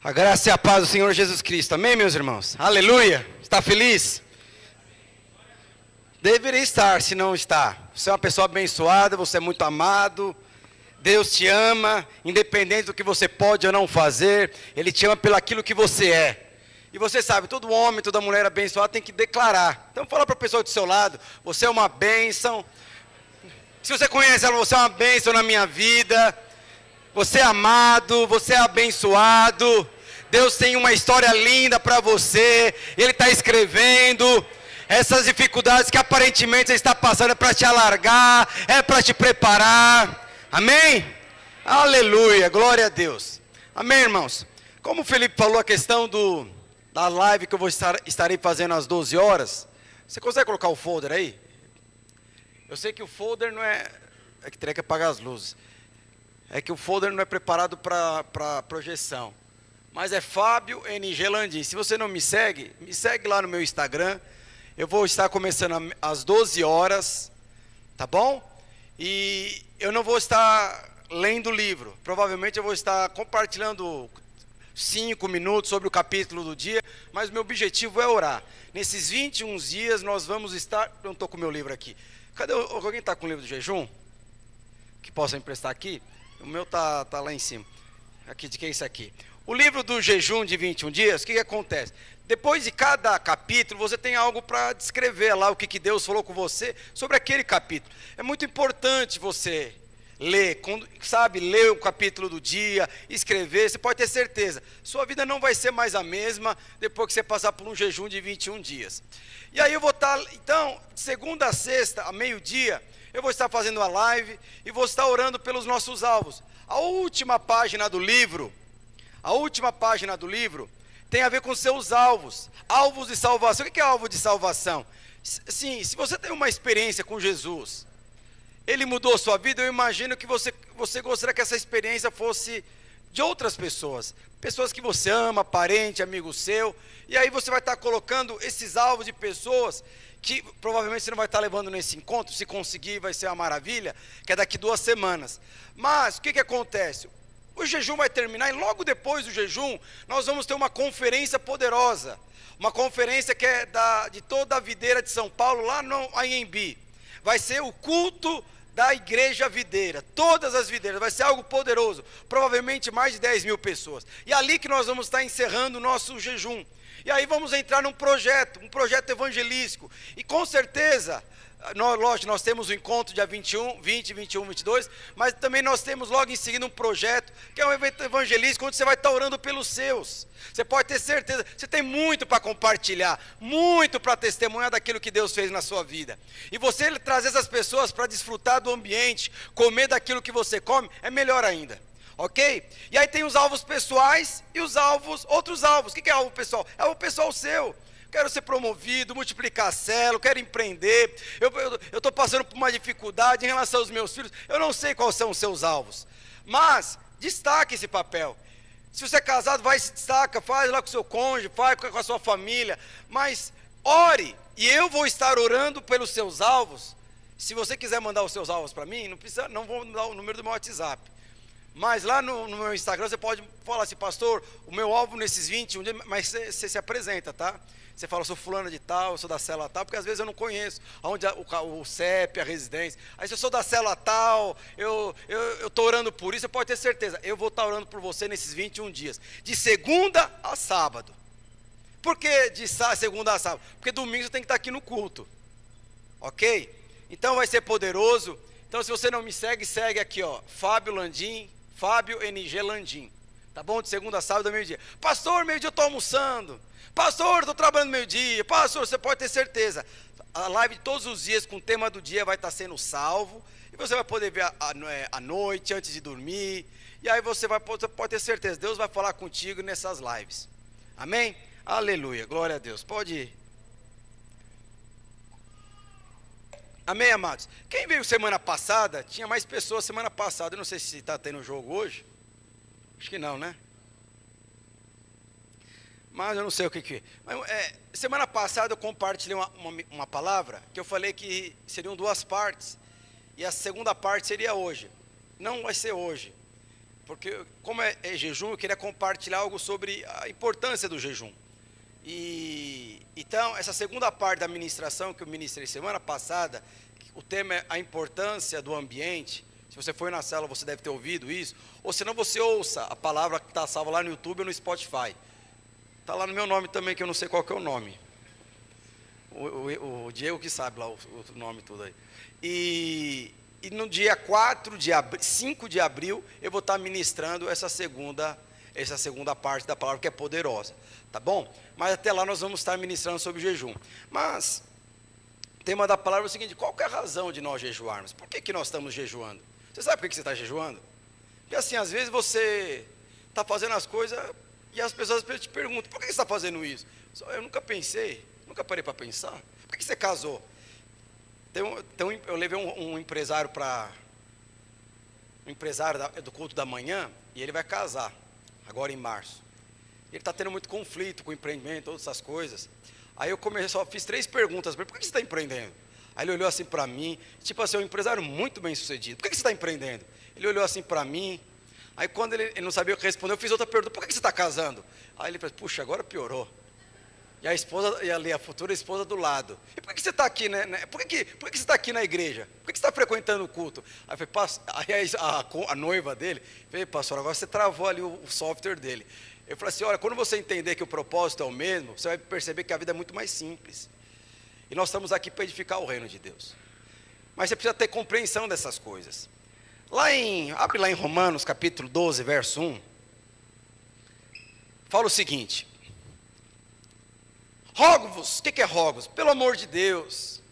A graça e a paz do Senhor Jesus Cristo. Amém, meus irmãos? Aleluia. Está feliz? Deveria estar, se não está. Você é uma pessoa abençoada, você é muito amado. Deus te ama, independente do que você pode ou não fazer. Ele te ama pelo aquilo que você é. E você sabe, todo homem, toda mulher abençoada tem que declarar. Então fala para a pessoa do seu lado, você é uma bênção. Se você conhece ela, você é uma bênção na minha vida. Você é amado, você é abençoado. Deus tem uma história linda para você. Ele está escrevendo. Essas dificuldades que aparentemente você está passando é para te alargar, é para te preparar. Amém? Aleluia, glória a Deus. Amém, irmãos? Como o Felipe falou a questão da live que eu estarei fazendo às 12 horas. Você consegue colocar o folder aí? Eu sei que o folder não é... É que teria que apagar as luzes. É que o folder não é preparado para projeção. Mas é Fábio NG Landim. Se você não me segue lá no meu Instagram. Eu vou estar começando às 12 horas, tá bom? E eu não vou estar lendo o livro. Provavelmente eu vou estar compartilhando 5 minutos sobre o capítulo do dia. Mas meu objetivo é orar. Nesses 21 dias nós vamos estar... Eu não estou com o meu livro aqui. Cadê? Alguém está com o livro do jejum? Que possa emprestar aqui? O meu tá lá em cima. Aqui, de que é isso aqui? O livro do jejum de 21 dias, o que acontece? Depois de cada capítulo, você tem algo para descrever lá, o que Deus falou com você sobre aquele capítulo. É muito importante você ler, ler o capítulo do dia, escrever, você pode ter certeza. Sua vida não vai ser mais a mesma depois que você passar por um jejum de 21 dias. E aí eu vou estar, então, de segunda a sexta, a meio-dia, eu vou estar fazendo a live e vou estar orando pelos nossos alvos. A última página do livro tem a ver com seus alvos. Alvos de salvação. O que é alvo de salvação? Sim, se você tem uma experiência com Jesus, Ele mudou a sua vida, eu imagino que você gostaria que essa experiência fosse de outras pessoas. Pessoas que você ama, parente, amigo seu. E aí você vai estar colocando esses alvos de pessoas que provavelmente você não vai estar levando nesse encontro. Se conseguir, vai ser uma maravilha, que é daqui 2 semanas. Mas, o que acontece? O jejum vai terminar e logo depois do jejum, nós vamos ter uma conferência poderosa. Uma conferência que é de toda a videira de São Paulo, lá no AMB. Vai ser o culto da igreja videira, todas as videiras, vai ser algo poderoso. Provavelmente mais de 10 mil pessoas. E ali que nós vamos estar encerrando o nosso jejum. E aí vamos entrar num projeto, evangelístico. E com certeza... Lógico, nós temos o encontro dia 21, 20, 21, 22, mas também nós temos logo em seguida um projeto, que é um evento evangelístico, onde você vai estar orando pelos seus. Você pode ter certeza, você tem muito para compartilhar, muito para testemunhar daquilo que Deus fez na sua vida. E você trazer essas pessoas para desfrutar do ambiente, comer daquilo que você come, é melhor ainda. Ok? E aí tem os alvos pessoais e os outros alvos. O que é alvo pessoal? É alvo pessoal seu. Quero ser promovido, multiplicar a célula, quero empreender, eu estou passando por uma dificuldade em relação aos meus filhos, eu não sei quais são os seus alvos, mas destaque esse papel. Se você é casado, vai e se destaca, faz lá com o seu cônjuge, faz com a sua família, mas ore, e eu vou estar orando pelos seus alvos. Se você quiser mandar os seus alvos para mim, não vou dar o número do meu WhatsApp. Mas lá no meu Instagram você pode falar assim, pastor, o meu alvo nesses 21 dias, mas você se apresenta, tá? Você fala, eu sou fulano de tal, eu sou da célula tal, porque às vezes eu não conheço onde o CEP, a residência. Aí se eu sou da célula tal, eu estou orando por isso, você pode ter certeza, eu vou estar orando por você nesses 21 dias, de segunda a sábado. Por que de segunda a sábado? Porque domingo você tem que estar aqui no culto, ok? Então vai ser poderoso. Então se você não me segue, segue aqui, ó, Fábio NG Landim, tá bom? De segunda a sábado, meio-dia. Pastor, meio-dia eu estou almoçando. Pastor, estou trabalhando meio-dia. Pastor, você pode ter certeza, a live de todos os dias com o tema do dia vai estar sendo salvo, e você vai poder ver à noite, antes de dormir, e aí você pode ter certeza, Deus vai falar contigo nessas lives. Amém? Aleluia, glória a Deus. Pode ir. Amém, amados? Quem veio semana passada, tinha mais pessoas semana passada, eu não sei se está tendo jogo hoje, acho que não, né? Mas eu não sei o que. Mas, semana passada eu compartilhei uma palavra que eu falei que seriam 2 partes. E a segunda parte seria hoje. Não vai ser hoje. porque como é jejum, eu queria compartilhar algo sobre a importância do jejum. E então, essa segunda parte da ministração que eu ministrei semana passada, o tema é a importância do ambiente. Se você foi na célula, você deve ter ouvido isso. Ou senão você ouça a palavra que está salva lá no YouTube ou no Spotify. Está lá no meu nome também, que eu não sei qual que é o nome. O Diego que sabe lá o nome tudo aí. E no dia 5 de abril, eu vou estar ministrando essa segunda parte da palavra, que é poderosa. Tá bom? Mas até lá nós vamos estar ministrando sobre jejum. Mas o tema da palavra é o seguinte: qual que é a razão de nós jejuarmos? Por que nós estamos jejuando? Você sabe por que você está jejuando? Porque assim, às vezes você está fazendo as coisas e as pessoas te perguntam: por que você está fazendo isso? Eu nunca pensei, nunca parei para pensar. Por que você casou? Eu levei um empresário do culto da manhã, e ele vai casar, agora em março. Ele está tendo muito conflito com o empreendimento, todas essas coisas. Aí eu fiz 3 perguntas para ele: por que você está empreendendo? Aí ele olhou assim para mim, tipo assim, um empresário muito bem sucedido: por que você está empreendendo? Ele olhou assim para mim, aí quando ele não sabia o que responder, eu fiz outra pergunta: por que você está casando? Aí ele falou: puxa, agora piorou. E a esposa, e ali a futura esposa do lado: e por que você está aqui, né? Por que você está aqui na igreja? Por que você está frequentando o culto? Aí eu falei: a noiva dele, falei: pastor, agora você travou ali o software dele. Eu falei assim: olha, quando você entender que o propósito é o mesmo, você vai perceber que a vida é muito mais simples. E nós estamos aqui para edificar o reino de Deus. Mas você precisa ter compreensão dessas coisas. Abre lá em Romanos capítulo 12, verso 1. Fala o seguinte: rogo-vos. O que é rogo-vos? Pelo amor de Deus.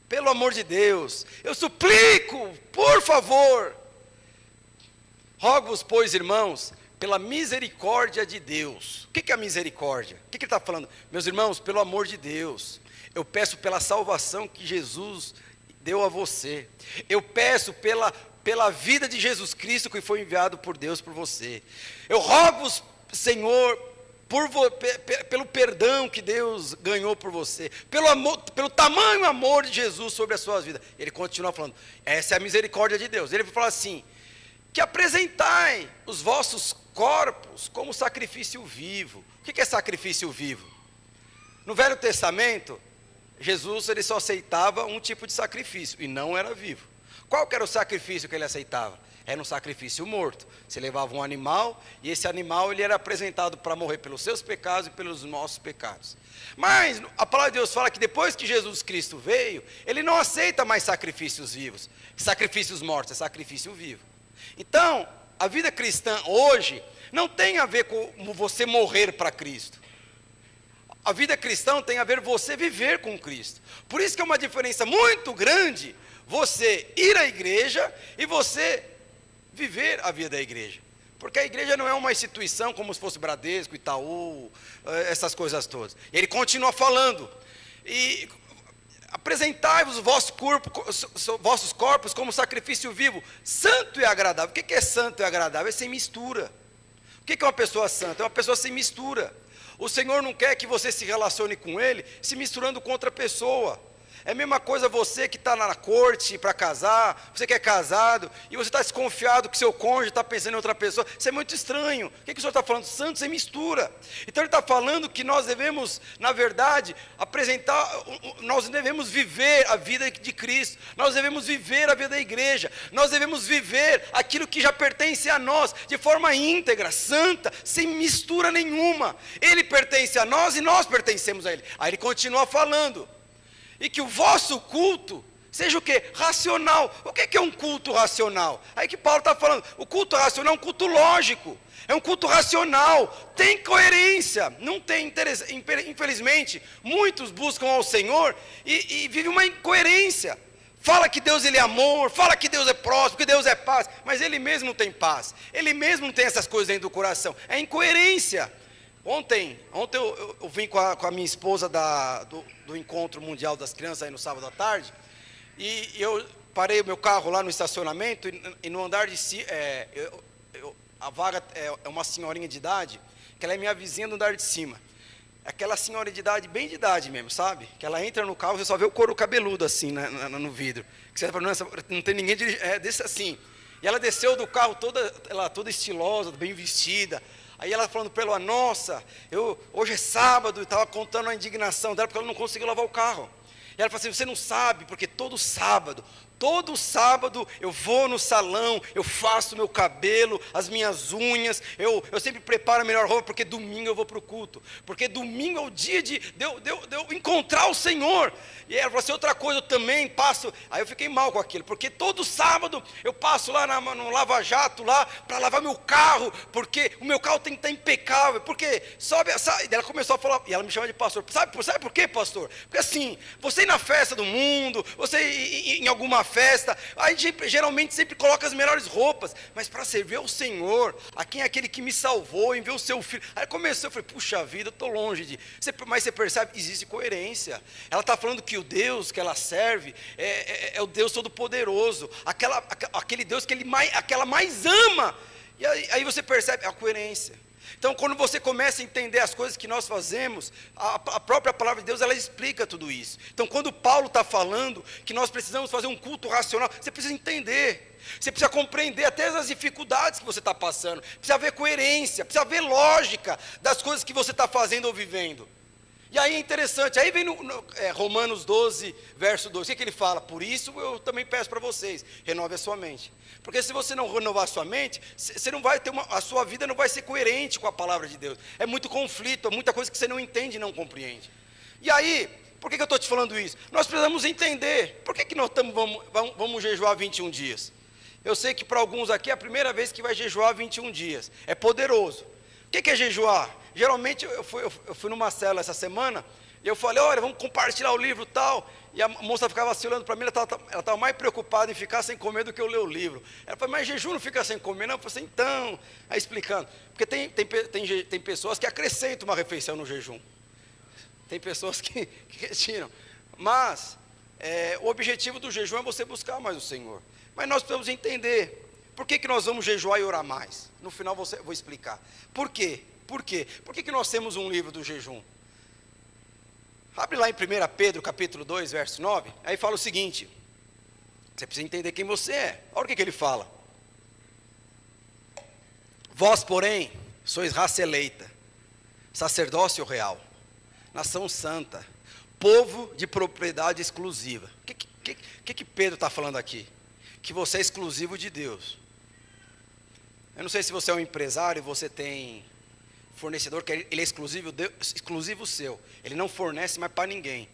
Pelo amor de Deus. Eu suplico, por favor. Rogo-vos, pois, irmãos, pela misericórdia de Deus. O que é a misericórdia? O que ele está falando? Meus irmãos, pelo amor de Deus, eu peço pela salvação que Jesus deu a você. Eu peço pela vida de Jesus Cristo que foi enviado por Deus por você. Eu rogo-vos, Senhor, pelo perdão que Deus ganhou por você, pelo tamanho amor de Jesus sobre a sua vida. Ele continua falando: essa é a misericórdia de Deus. Ele fala assim: que apresentai os vossos corpos como sacrifício vivo. O que é sacrifício vivo? No Velho Testamento, Jesus ele só aceitava um tipo de sacrifício, e não era vivo. Qual que era o sacrifício que ele aceitava? Era um sacrifício morto. Você levava um animal, e esse animal ele era apresentado para morrer pelos seus pecados e pelos nossos pecados. Mas a palavra de Deus fala que depois que Jesus Cristo veio, ele não aceita mais sacrifícios vivos, sacrifícios mortos, é sacrifício vivo. Então, a vida cristã hoje não tem a ver com você morrer para Cristo. A vida cristã tem a ver com você viver com Cristo. Por isso que é uma diferença muito grande você ir à igreja e você viver a vida da igreja. Porque a igreja não é uma instituição como se fosse Bradesco, Itaú, essas coisas todas. Ele continua falando: e apresentai-vos vossos corpos como sacrifício vivo, santo e agradável. O que é santo e agradável? É sem mistura. O que é uma pessoa santa? É uma pessoa sem mistura. O Senhor não quer que você se relacione com Ele se misturando com outra pessoa. É a mesma coisa você que está na corte para casar, você que é casado, e você está desconfiado que seu cônjuge está pensando em outra pessoa. Isso é muito estranho. O que o Senhor está falando? Santo sem mistura. Então Ele está falando que nós devemos, na verdade, nós devemos viver a vida de Cristo, nós devemos viver a vida da igreja, nós devemos viver aquilo que já pertence a nós, de forma íntegra, santa, sem mistura nenhuma. Ele pertence a nós e nós pertencemos a Ele. Aí Ele continua falando: e que o vosso culto seja o quê? Racional. O que é um culto racional? Aí que Paulo está falando: o culto racional é um culto lógico, é um culto racional, tem coerência. Não tem interesse. Infelizmente, muitos buscam ao Senhor e vivem uma incoerência. Fala que Deus ele é amor, fala que Deus é próximo, que Deus é paz, mas Ele mesmo não tem paz, Ele mesmo não tem essas coisas dentro do coração. É incoerência. Ontem eu vim com a minha esposa do Encontro Mundial das Crianças aí no sábado à tarde, e eu parei o meu carro lá no estacionamento, e no andar de cima, a vaga é uma senhorinha de idade, que ela é minha vizinha do andar de cima. Aquela senhora de idade, bem de idade mesmo, sabe? Que ela entra no carro, você só vê o couro cabeludo assim no vidro. Que você fala: não tem ninguém desse assim. E ela desceu do carro toda estilosa, bem vestida. Aí ela falando para ela, nossa, hoje é sábado, e estava contando a indignação dela, porque ela não conseguiu lavar o carro. E ela falou assim, você não sabe, porque todo sábado eu vou no salão, eu faço meu cabelo, as minhas unhas, eu sempre preparo a melhor roupa, porque domingo eu vou para o culto, porque domingo é o dia de eu encontrar o Senhor. E ela falou assim, outra coisa, eu também passo, aí eu fiquei mal com aquilo, porque todo sábado eu passo lá no Lava Jato, lá, para lavar meu carro, porque o meu carro tem que estar impecável, porque ela começou a falar, e ela me chama de pastor, sabe por quê, pastor? Porque assim, você ir na festa do mundo, você ir em alguma festa, a gente geralmente sempre coloca as melhores roupas, mas para servir ao Senhor, a quem é aquele que me salvou, enviou o seu filho. Aí começou, eu falei, puxa vida, eu estou longe de... Mas você percebe, existe coerência. Ela está falando que o Deus que ela serve é o Deus Todo-Poderoso, aquele Deus que aquela mais ama. E aí você percebe a coerência. Então, quando você começa a entender as coisas que nós fazemos, a própria palavra de Deus, ela explica tudo isso. Então, quando Paulo está falando que nós precisamos fazer um culto racional, você precisa entender, você precisa compreender até as dificuldades que você está passando, precisa ver coerência, precisa ver lógica das coisas que você está fazendo ou vivendo. E aí é interessante, aí vem Romanos 12, verso 2, o que ele fala? Por isso eu também peço para vocês, renove a sua mente. Porque se você não renovar a sua mente, você não vai ter a sua vida não vai ser coerente com a palavra de Deus. É muito conflito, é muita coisa que você não entende e não compreende. E aí, por que eu estou te falando isso? Nós precisamos entender, por que nós vamos jejuar 21 dias? Eu sei que para alguns aqui é a primeira vez que vai jejuar 21 dias, é poderoso. O que é jejuar? Geralmente eu fui numa célula essa semana, e eu falei, olha, vamos compartilhar o livro e tal, e a moça ficava assim olhando para mim, ela estava mais preocupada em ficar sem comer do que eu ler o livro. Ela falou, mas jejum não fica sem comer, não? Eu falei assim, então, aí explicando, porque tem pessoas que acrescentam uma refeição no jejum, tem pessoas que retiram, mas o objetivo do jejum é você buscar mais o Senhor. Mas nós precisamos entender, por que nós vamos jejuar e orar mais? No final vou explicar. Por quê? Por quê? Por que nós temos um livro do jejum? Abre lá em 1 Pedro, capítulo 2, verso 9, aí fala o seguinte, você precisa entender quem você é. Olha o que ele fala. Vós, porém, sois raça eleita, sacerdócio real, nação santa, povo de propriedade exclusiva. O que Pedro está falando aqui? Que você é exclusivo de Deus. Eu não sei se você é um empresário, você tem fornecedor, que ele é exclusivo seu. Ele não fornece mais para ninguém.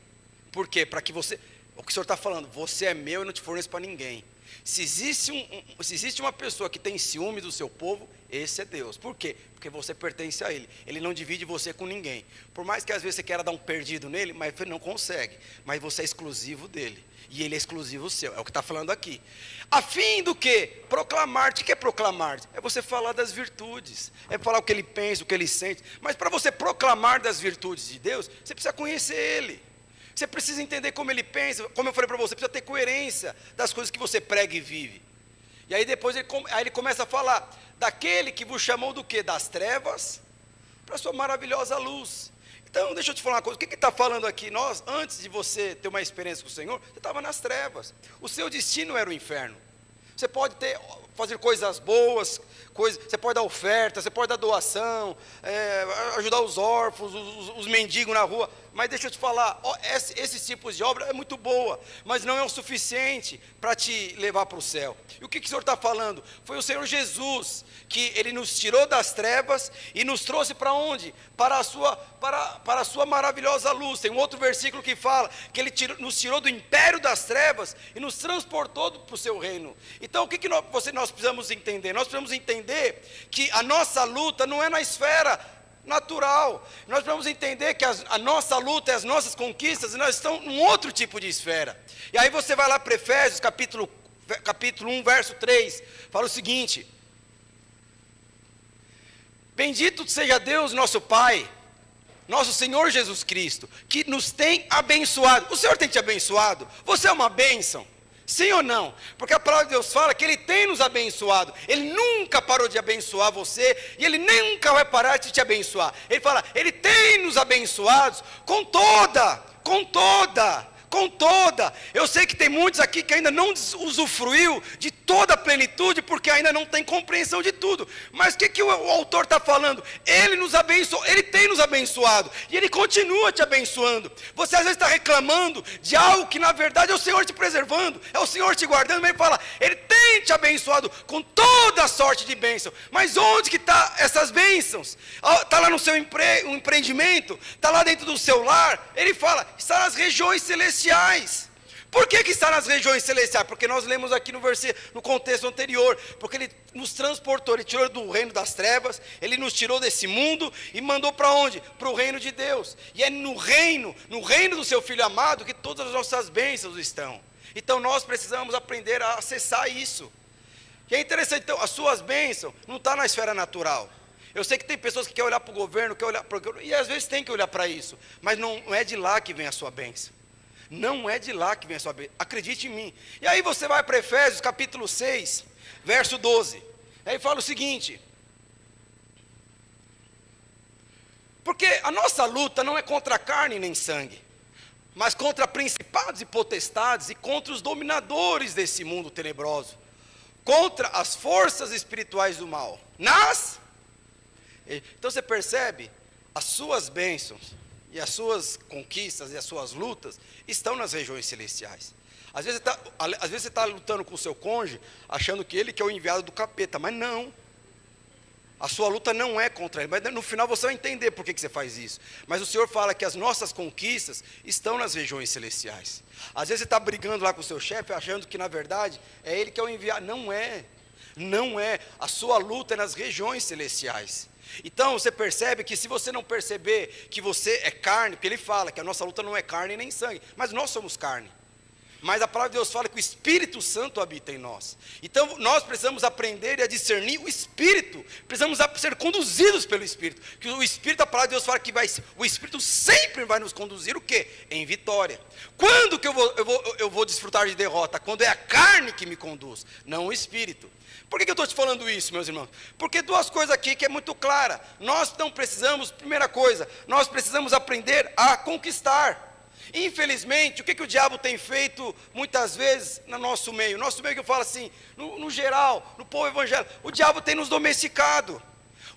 Por quê? Para que você... O que o senhor está falando, você é meu e não te forneço para ninguém. Se existe uma pessoa que tem ciúme do seu povo, esse é Deus. Por quê? Porque você pertence a Ele. Ele não divide você com ninguém. Por mais que às vezes você queira dar um perdido nele, mas você não consegue. Mas você é exclusivo dele. E ele é exclusivo seu. É o que está falando aqui. A fim do quê? Proclamar-te. O que é proclamar-te? É você falar das virtudes. É falar o que ele pensa, o que ele sente. Mas para você proclamar das virtudes de Deus, você precisa conhecer Ele. Você precisa entender como Ele pensa. Como eu falei para você, precisa ter coerência das coisas que você prega e vive. E aí depois ele começa a falar daquele que vos chamou do quê? Das trevas para a sua maravilhosa luz. Então, deixa eu te falar uma coisa, o que está falando aqui? Antes de você ter uma experiência com o Senhor, você estava nas trevas, o seu destino era o inferno. Você pode fazer coisas boas, você pode dar oferta, você pode dar doação, ajudar os órfãos, os mendigos na rua, mas deixa eu te falar, esses tipos de obra é muito boa, mas não é o suficiente para te levar para o céu. E o que o Senhor está falando? Foi o Senhor Jesus, que Ele nos tirou das trevas e nos trouxe para onde? Para a sua maravilhosa luz. Tem um outro versículo que fala que Ele nos tirou do império das trevas e nos transportou para o seu reino. Então o que nós precisamos entender? Nós precisamos entender que a nossa luta não é na esfera natural. Nós precisamos entender que a nossa luta e as nossas conquistas, nós estamos num outro tipo de esfera. E aí você vai lá para Efésios, capítulo 1, verso 3, fala o seguinte: bendito seja Deus nosso Pai, nosso Senhor Jesus Cristo, que nos tem abençoado. O Senhor tem te abençoado? Você é uma bênção? Sim ou não? Porque a palavra de Deus fala que Ele tem nos abençoado. Ele nunca parou de abençoar você e Ele nunca vai parar de te abençoar. Ele fala, Ele tem nos abençoados com toda com toda. Eu sei que tem muitos aqui que ainda não usufruiu de toda a plenitude, porque ainda não tem compreensão de tudo. Mas o que o autor está falando? Ele nos abençoou, Ele tem nos abençoado, e Ele continua te abençoando. Você às vezes está reclamando de algo que na verdade é o Senhor te preservando, é o Senhor te guardando, mas Ele fala, Ele tem te abençoado com toda a sorte de bênção. Mas onde que está essas bênçãos? Está lá no seu empreendimento, está lá dentro do seu lar. Ele fala, está nas regiões celestiais. Por que está nas regiões celestiais? Porque nós lemos aqui no contexto anterior, porque Ele nos transportou, Ele tirou do reino das trevas, Ele nos tirou desse mundo e mandou para onde? Para o reino de Deus. E é no reino do seu Filho amado, que todas as nossas bênçãos estão. Então nós precisamos aprender a acessar isso. E é interessante, então, as suas bênçãos não estão na esfera natural. Eu sei que tem pessoas que querem olhar para o governo, e às vezes tem que olhar para isso, mas não é de lá que vem a sua bênção. Não é de lá que vem a sua bênção, acredite em mim. E aí você vai para Efésios capítulo 6, verso 12. Aí fala o seguinte: porque a nossa luta não é contra carne nem sangue, mas contra principados e potestades e contra os dominadores desse mundo tenebroso, contra as forças espirituais do mal. Então você percebe, as suas bênçãos e as suas conquistas e as suas lutas estão nas regiões celestiais. Às vezes você está lutando com o seu cônjuge, achando que ele que é o enviado do capeta, mas não. A sua luta não é contra ele, mas no final você vai entender por que você faz isso. Mas o Senhor fala que as nossas conquistas estão nas regiões celestiais. Às vezes você está brigando lá com o seu chefe, achando que na verdade é ele que é o enviado. Não é, não é. A sua luta é nas regiões celestiais. Então você percebe que se você não perceber que você é carne, porque ele fala que a nossa luta não é carne nem sangue, mas nós somos carne. Mas a palavra de Deus fala que o Espírito Santo habita em nós. Então nós precisamos aprender a discernir o Espírito. Precisamos ser conduzidos pelo Espírito. Que o Espírito, a palavra de Deus fala que o Espírito sempre vai nos conduzir o quê? Em vitória. Quando que eu vou desfrutar de derrota? Quando é a carne que me conduz, não o Espírito. Por que eu estou te falando isso, meus irmãos? Porque duas coisas aqui que é muito clara. Nós não precisamos, primeira coisa, nós precisamos aprender a conquistar. Infelizmente, o que o diabo tem feito muitas vezes no nosso meio? Nosso meio que eu falo assim, no geral, no povo evangélico, o diabo tem nos domesticado.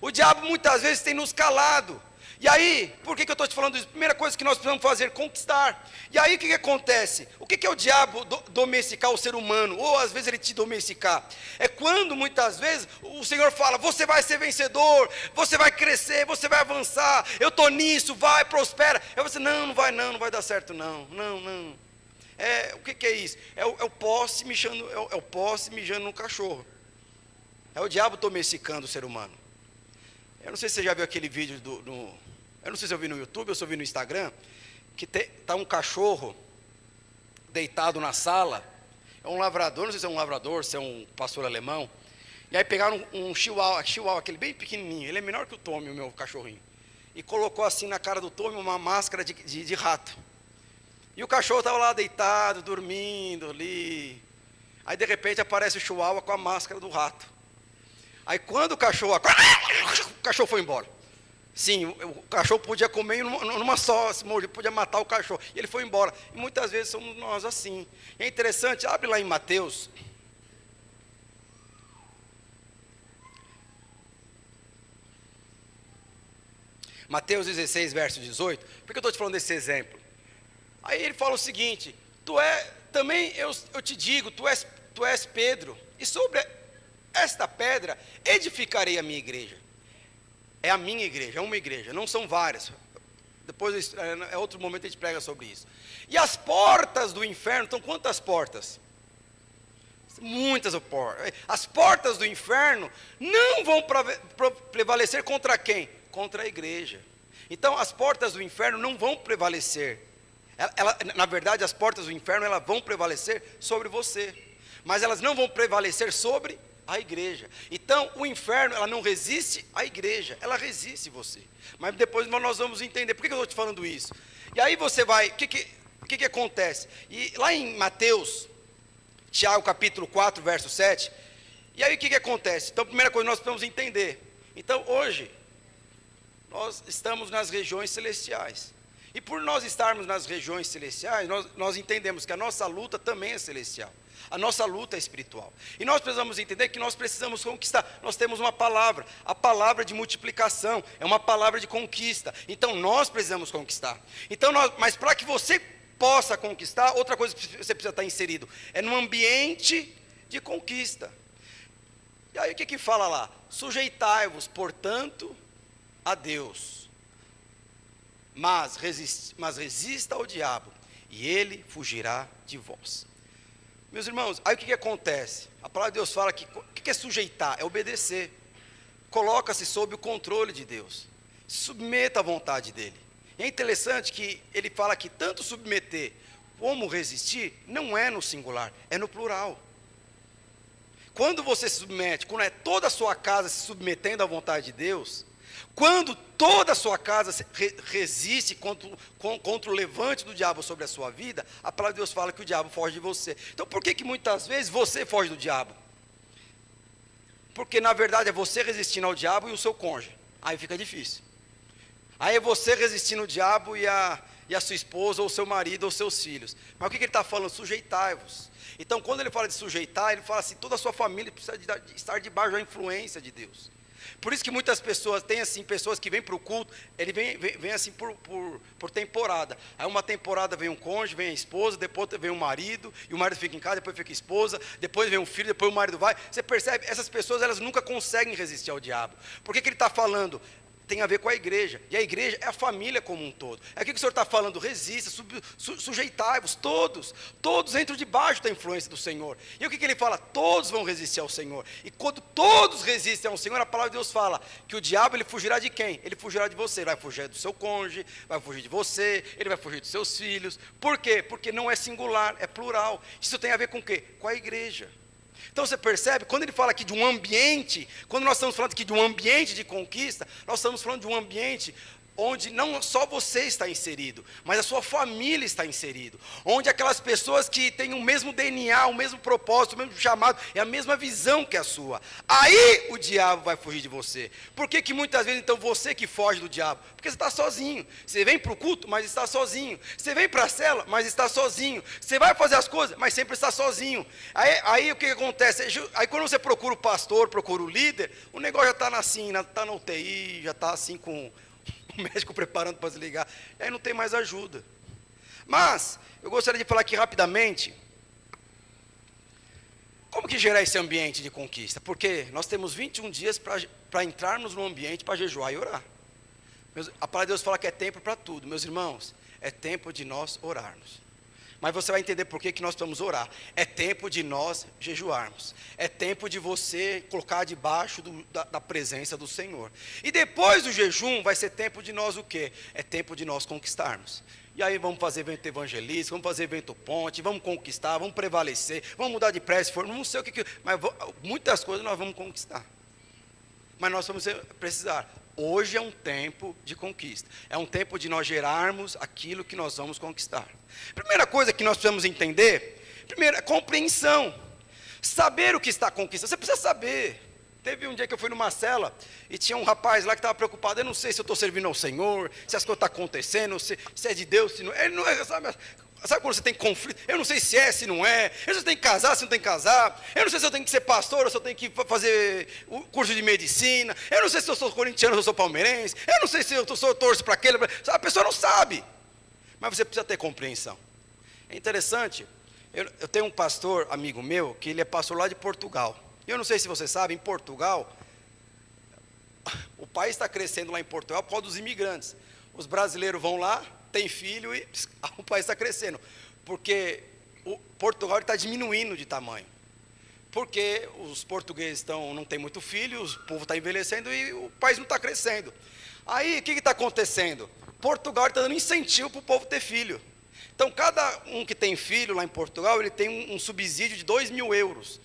O diabo muitas vezes tem nos calado. E aí, por que eu estou te falando isso? Primeira coisa que nós precisamos fazer, conquistar. E aí o que acontece? O que é o diabo domesticar o ser humano? Ou às vezes ele te domesticar? É quando muitas vezes o Senhor fala, você vai ser vencedor, você vai crescer, você vai avançar, eu estou nisso, vai, prospera. Aí você, não vai dar certo não. O que é isso? É o poste mijando, é o poste mijando no cachorro. É o diabo domesticando o ser humano. Eu não sei se você já viu aquele vídeo eu não sei se eu vi no YouTube ou se eu vi no Instagram, que está um cachorro deitado na sala, é um lavrador, não sei se é um lavrador, se é um pastor alemão, e aí pegaram um chihuahua, aquele bem pequenininho, ele é menor que o Tommy, o meu cachorrinho, e colocou assim na cara do Tommy uma máscara de rato, e o cachorro estava lá deitado, dormindo ali, aí de repente aparece o chihuahua com a máscara do rato, aí quando o cachorro foi embora. Sim, o cachorro podia comer numa só, podia matar o cachorro, e ele foi embora. E muitas vezes somos nós assim. É interessante, abre lá em Mateus. Mateus 16, verso 18. Por que eu estou te falando desse exemplo? Aí ele fala o seguinte, também eu te digo, tu és Pedro, e sobre esta pedra edificarei a minha igreja. É a minha igreja, é uma igreja, não são várias. Depois, é outro momento a gente prega sobre isso. E as portas do inferno, então quantas portas? Muitas portas. As portas do inferno não vão prevalecer contra quem? Contra a igreja. Então as portas do inferno não vão prevalecer. Na verdade, as portas do inferno elas vão prevalecer sobre você. Mas elas não vão prevalecer sobre a igreja. Então o inferno ela não resiste à igreja, ela resiste você. Mas depois nós vamos entender por que eu estou te falando isso. E aí você vai, o que acontece? E lá em Mateus, Tiago capítulo 4 verso 7, e aí o que acontece? Então a primeira coisa nós precisamos entender. Então hoje nós estamos nas regiões celestiais. E por nós estarmos nas regiões celestiais, nós entendemos que a nossa luta também é celestial. A nossa luta é espiritual. E nós precisamos entender que nós precisamos conquistar. Nós temos uma palavra, a palavra de multiplicação, é uma palavra de conquista. Então nós precisamos conquistar. Então mas para que você possa conquistar, outra coisa que você precisa estar inserido, é num ambiente de conquista. E aí o que fala lá? Sujeitai-vos, portanto, a Deus. Mas resista ao diabo, e ele fugirá de vós. Meus irmãos, aí o que acontece? A palavra de Deus fala que o que é sujeitar? É obedecer. Coloca-se sob o controle de Deus. Submeta à vontade dele. E é interessante que ele fala que tanto submeter como resistir não é no singular, é no plural. Quando você se submete, quando é toda a sua casa se submetendo à vontade de Deus, quando toda a sua casa resiste contra o levante do diabo sobre a sua vida, a palavra de Deus fala que o diabo foge de você. Então por que muitas vezes você foge do diabo? Porque na verdade é você resistindo ao diabo e o seu cônjuge. Aí fica difícil. Aí é você resistindo ao diabo e a sua esposa, ou seu marido, ou seus filhos. Mas o que ele está falando? Sujeitai-vos. Então quando ele fala de sujeitar, ele fala assim, toda a sua família precisa de estar debaixo da influência de Deus. Por isso que muitas pessoas, tem assim, pessoas que vêm para o culto, ele vem assim por temporada. Aí uma temporada vem um cônjuge, vem a esposa, depois vem o marido, e o marido fica em casa, depois fica a esposa, depois vem o filho, depois o marido vai. Você percebe, essas pessoas, elas nunca conseguem resistir ao diabo. Por que ele está falando? Tem a ver com a igreja, e a igreja é a família como um todo. É aqui que o Senhor está falando, resista, sujeitai-vos, todos entram debaixo da influência do Senhor. E o que ele fala? Todos vão resistir ao Senhor. E quando todos resistem ao Senhor, a palavra de Deus fala que o diabo, ele fugirá de quem? Ele fugirá de você, vai fugir do seu cônjuge, vai fugir de você, ele vai fugir dos seus filhos. Por quê? Porque não é singular, é plural. Isso tem a ver com o quê? Com a igreja. Então você percebe, quando ele fala aqui de um ambiente, quando nós estamos falando aqui de um ambiente de conquista, nós estamos falando de um ambiente onde não só você está inserido, mas a sua família está inserido, onde aquelas pessoas que têm o mesmo DNA, o mesmo propósito, o mesmo chamado, é a mesma visão que a sua. Aí o diabo vai fugir de você. Por que muitas vezes então você que foge do diabo? Porque você está sozinho. Você vem para o culto, mas está sozinho. Você vem para a cela, mas está sozinho. Você vai fazer as coisas, mas sempre está sozinho. Aí o que acontece? Aí quando você procura o pastor, procura o líder, o negócio já está assim, está na UTI, já está assim com o médico preparando para se ligar, e aí não tem mais ajuda. Mas, eu gostaria de falar aqui rapidamente, como que gerar esse ambiente de conquista? Porque nós temos 21 dias para entrarmos no ambiente para jejuar e orar. A palavra de Deus fala que é tempo para tudo, meus irmãos, é tempo de nós orarmos. Mas você vai entender por que nós precisamos orar. É tempo de nós jejuarmos. É tempo de você colocar debaixo da presença do Senhor. E depois do jejum vai ser tempo de nós o quê? É tempo de nós conquistarmos. E aí vamos fazer evento evangelístico, vamos fazer evento ponte, vamos conquistar, vamos prevalecer, vamos mudar de prece, não sei o que, mas muitas coisas nós vamos conquistar. Mas nós vamos precisar. Hoje é um tempo de conquista. É um tempo de nós gerarmos aquilo que nós vamos conquistar. Primeira coisa que nós precisamos entender, primeiro, é compreensão. Saber o que está conquistando. Você precisa saber. Teve um dia que eu fui numa cela e tinha um rapaz lá que estava preocupado. Eu não sei se eu estou servindo ao Senhor, se as coisas estão acontecendo, se é de Deus, se não é. Ele não é, sabe quando você tem conflito? Eu não sei se é, se não é. Eu não sei se eu tenho que casar, se não tenho que casar. Eu não sei se eu tenho que ser pastor ou se eu tenho que fazer o curso de medicina. Eu não sei se eu sou corintiano ou se eu sou palmeirense. Eu não sei se eu torço para aquele. A pessoa não sabe. Mas você precisa ter compreensão. É interessante. Eu tenho um pastor, amigo meu, que ele é pastor lá de Portugal. Eu não sei se você sabe, em Portugal, o país está crescendo lá em Portugal por causa dos imigrantes. Os brasileiros vão lá, têm filho e o país está crescendo. Porque Portugal está diminuindo de tamanho. Porque os portugueses não têm muito filho, o povo está envelhecendo e o país não está crescendo. Aí, o que está acontecendo? Portugal está dando incentivo para o povo ter filho. Então, cada um que tem filho lá em Portugal, ele tem um subsídio de 2.000 euros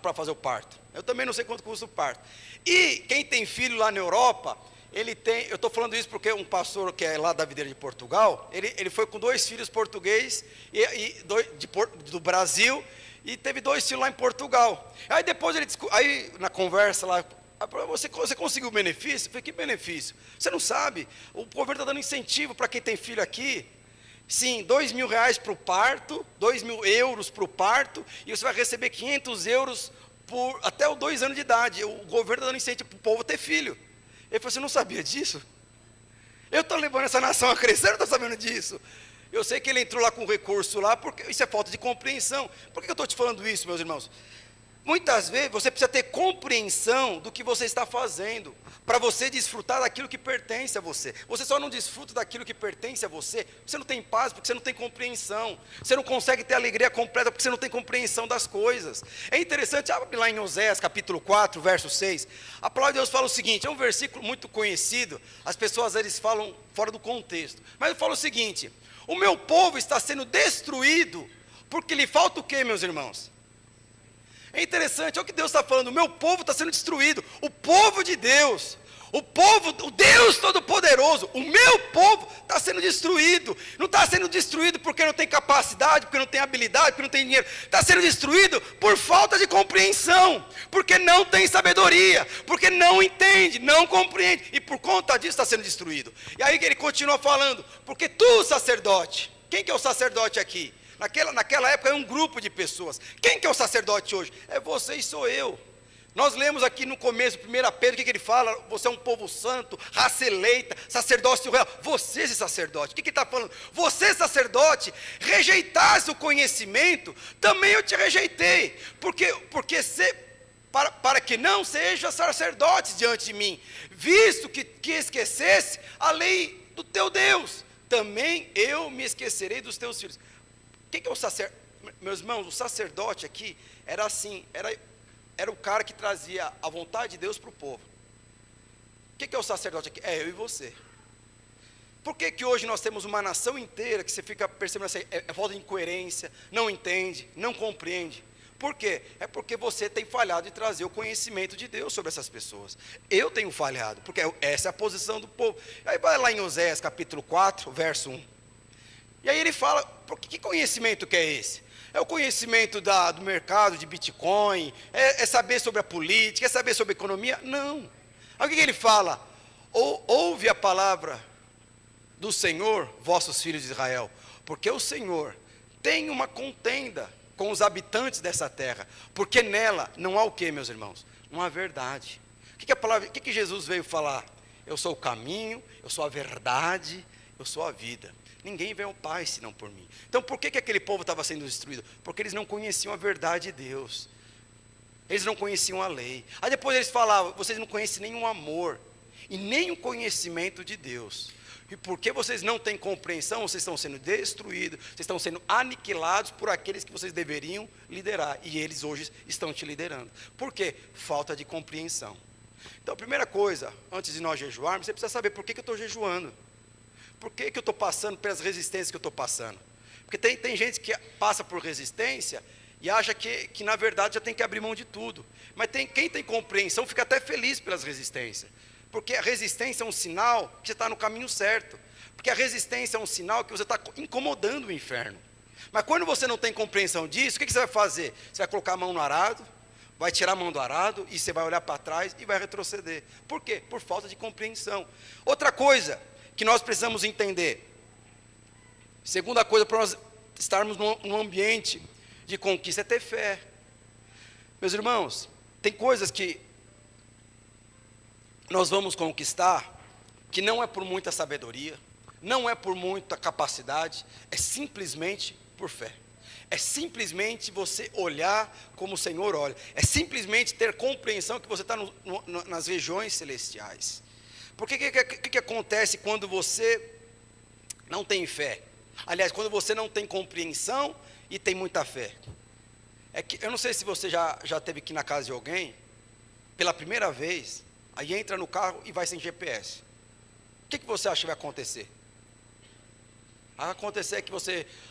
para fazer o parto. Eu também não sei quanto custa o parto. E quem tem filho lá na Europa, ele tem, eu estou falando isso porque um pastor que é lá da videira de Portugal, ele foi com 2 filhos portugueses do Brasil, e teve 2 filhos lá em Portugal. Aí depois aí na conversa lá Você conseguiu o benefício? Eu falei, que benefício? Você não sabe, o governo está dando incentivo para quem tem filho aqui. Sim, R$ 2.000 para o parto, 2.000 euros para o parto, e você vai receber 500 euros por até os 2 anos de idade. O governo está dando incentivo para o povo ter filho. Ele falou, você não sabia disso? Eu estou levando essa nação a crescer, eu não estou sabendo disso. Eu sei que ele entrou lá com recurso lá, porque isso é falta de compreensão. Por que eu estou te falando isso, meus irmãos? Muitas vezes você precisa ter compreensão do que você está fazendo, para você desfrutar daquilo que pertence a você. Você só não desfruta daquilo que pertence a você, você não tem paz porque você não tem compreensão. Você não consegue ter alegria completa porque você não tem compreensão das coisas. É interessante, abre lá em Oséias capítulo 4, verso 6. A palavra de Deus fala o seguinte, é um versículo muito conhecido, as pessoas às vezes falam fora do contexto. Mas ele fala o seguinte, o meu povo está sendo destruído, porque lhe falta o quê, meus irmãos? É interessante, olha o que Deus está falando, o meu povo está sendo destruído, o povo de Deus, o Deus Todo-Poderoso, o meu povo está sendo destruído. Não está sendo destruído porque não tem capacidade, porque não tem habilidade, porque não tem dinheiro, está sendo destruído por falta de compreensão, porque não tem sabedoria, porque não entende, não compreende, e por conta disso está sendo destruído. E aí ele continua falando, porque tu, sacerdote, quem que é o sacerdote aqui? Naquela época era um grupo de pessoas. Quem que é o sacerdote hoje? É você e sou eu. Nós lemos aqui no começo, 1 Pedro, o que ele fala? Você é um povo santo, raça eleita, sacerdócio real. Você, esse sacerdote, o que ele está falando? Você, sacerdote, rejeitasse o conhecimento, também eu te rejeitei. Para que não seja sacerdote diante de mim, visto que esquecesse a lei do teu Deus, também eu me esquecerei dos teus filhos. O que é o sacerdote? Meus irmãos, o sacerdote aqui era assim, era o cara que trazia a vontade de Deus para o povo. O que é o sacerdote aqui? É eu e você. Por que hoje nós temos uma nação inteira que você fica percebendo assim, é falta de incoerência, não entende, não compreende? Por quê? É porque você tem falhado em trazer o conhecimento de Deus sobre essas pessoas. Eu tenho falhado, porque essa é a posição do povo. Aí vai lá em Oséias capítulo 4, verso 1. E aí ele fala, que conhecimento que é esse? É o conhecimento do mercado de Bitcoin, é saber sobre a política, é saber sobre a economia? Não. Aí o que ele fala? Ouve a palavra do Senhor, vossos filhos de Israel, porque o Senhor tem uma contenda com os habitantes dessa terra, porque nela não há o que, meus irmãos? Não há verdade. O que Jesus veio falar? Eu sou o caminho, eu sou a verdade, eu sou a vida. Ninguém vê ao Pai senão por mim. Então por que aquele povo estava sendo destruído? Porque eles não conheciam a verdade de Deus. Eles não conheciam a lei. Aí depois eles falavam, vocês não conhecem nenhum amor e nem o conhecimento de Deus. E porque vocês não têm compreensão, vocês estão sendo destruídos, vocês estão sendo aniquilados por aqueles que vocês deveriam liderar. E eles hoje estão te liderando. Por quê? Falta de compreensão. Então a primeira coisa, antes de nós jejuarmos, você precisa saber por que eu estou jejuando. Por que eu estou passando pelas resistências que eu estou passando? Porque tem gente que passa por resistência e acha que na verdade já tem que abrir mão de tudo. Mas quem tem compreensão fica até feliz pelas resistências. Porque a resistência é um sinal que você está no caminho certo. Porque a resistência é um sinal que você está incomodando o inferno. Mas quando você não tem compreensão disso, o que você vai fazer? Você vai colocar a mão no arado, vai tirar a mão do arado e você vai olhar para trás e vai retroceder. Por quê? Por falta de compreensão. Outra coisa que nós precisamos entender. Segunda coisa para nós estarmos num ambiente de conquista é ter fé. Meus irmãos, tem coisas que nós vamos conquistar que não é por muita sabedoria, não é por muita capacidade, é simplesmente por fé. É simplesmente você olhar como o Senhor olha. É simplesmente ter compreensão que você está nas regiões celestiais. Porque o que acontece quando você não tem fé? Aliás, quando você não tem compreensão e tem muita fé. Eu não sei se você já esteve aqui na casa de alguém, pela primeira vez, aí entra no carro e vai sem GPS. O que você acha que vai acontecer? Vai acontecer que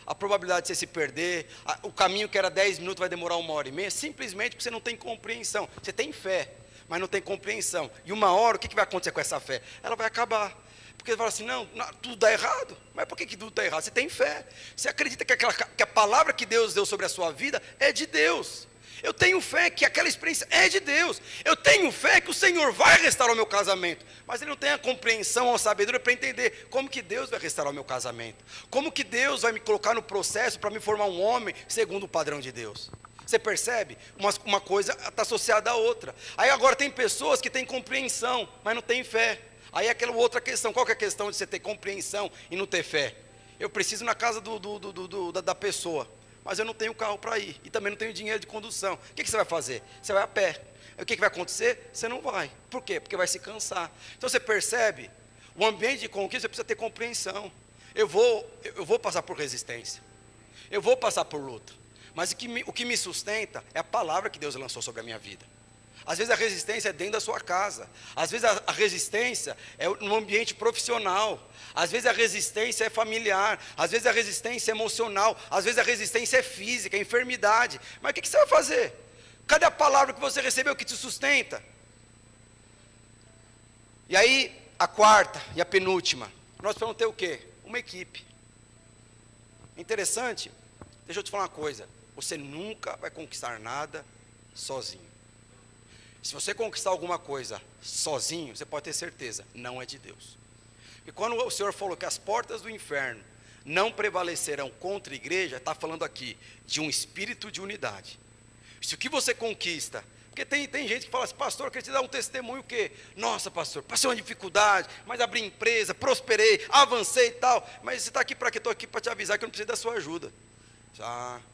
a probabilidade de você se perder, o caminho que era 10 minutos vai demorar 1h30, simplesmente porque você não tem compreensão. Você tem fé, mas não tem compreensão. E uma hora, o que vai acontecer com essa fé? Ela vai acabar. Porque você fala assim, não, tudo dá errado. Mas por que tudo está errado? Você tem fé. Você acredita que a palavra que Deus deu sobre a sua vida é de Deus. Eu tenho fé que aquela experiência é de Deus. Eu tenho fé que o Senhor vai restaurar o meu casamento. Mas ele não tem a compreensão, a sabedoria para entender como que Deus vai restaurar o meu casamento. Como que Deus vai me colocar no processo para me formar um homem segundo o padrão de Deus. Você percebe? Uma coisa está associada à outra. Aí agora tem pessoas que têm compreensão, mas não têm fé. Aí é aquela outra questão. Qual que é a questão de você ter compreensão e não ter fé? Eu preciso ir na casa da pessoa, mas eu não tenho carro para ir, e também não tenho dinheiro de condução. O que você vai fazer? Você vai a pé. O que vai acontecer? Você não vai. Por quê? Porque vai se cansar. Então você percebe, o ambiente de conquista você precisa ter compreensão. Eu vou passar por resistência, eu vou passar por luta, mas o que me sustenta é a palavra que Deus lançou sobre a minha vida. Às vezes a resistência é dentro da sua casa. Às vezes a resistência é no ambiente profissional. Às vezes a resistência é familiar. Às vezes a resistência é emocional. Às vezes a resistência é física, é enfermidade. Mas o que você vai fazer? Cadê a palavra que você recebeu que te sustenta? E aí, a quarta e a penúltima. Nós precisamos ter o quê? Uma equipe. Interessante, deixa eu te falar uma coisa. Você nunca vai conquistar nada sozinho. Se você conquistar alguma coisa sozinho, você pode ter certeza, não é de Deus. E quando o Senhor falou que as portas do inferno não prevalecerão contra a igreja, está falando aqui de um espírito de unidade. Se o que você conquista, porque tem gente que fala assim, pastor, eu queria te dar um testemunho que, nossa pastor, passei uma dificuldade, mas abri empresa, prosperei, avancei e tal, mas você está aqui para quê? Estou aqui para te avisar que eu não preciso da sua ajuda.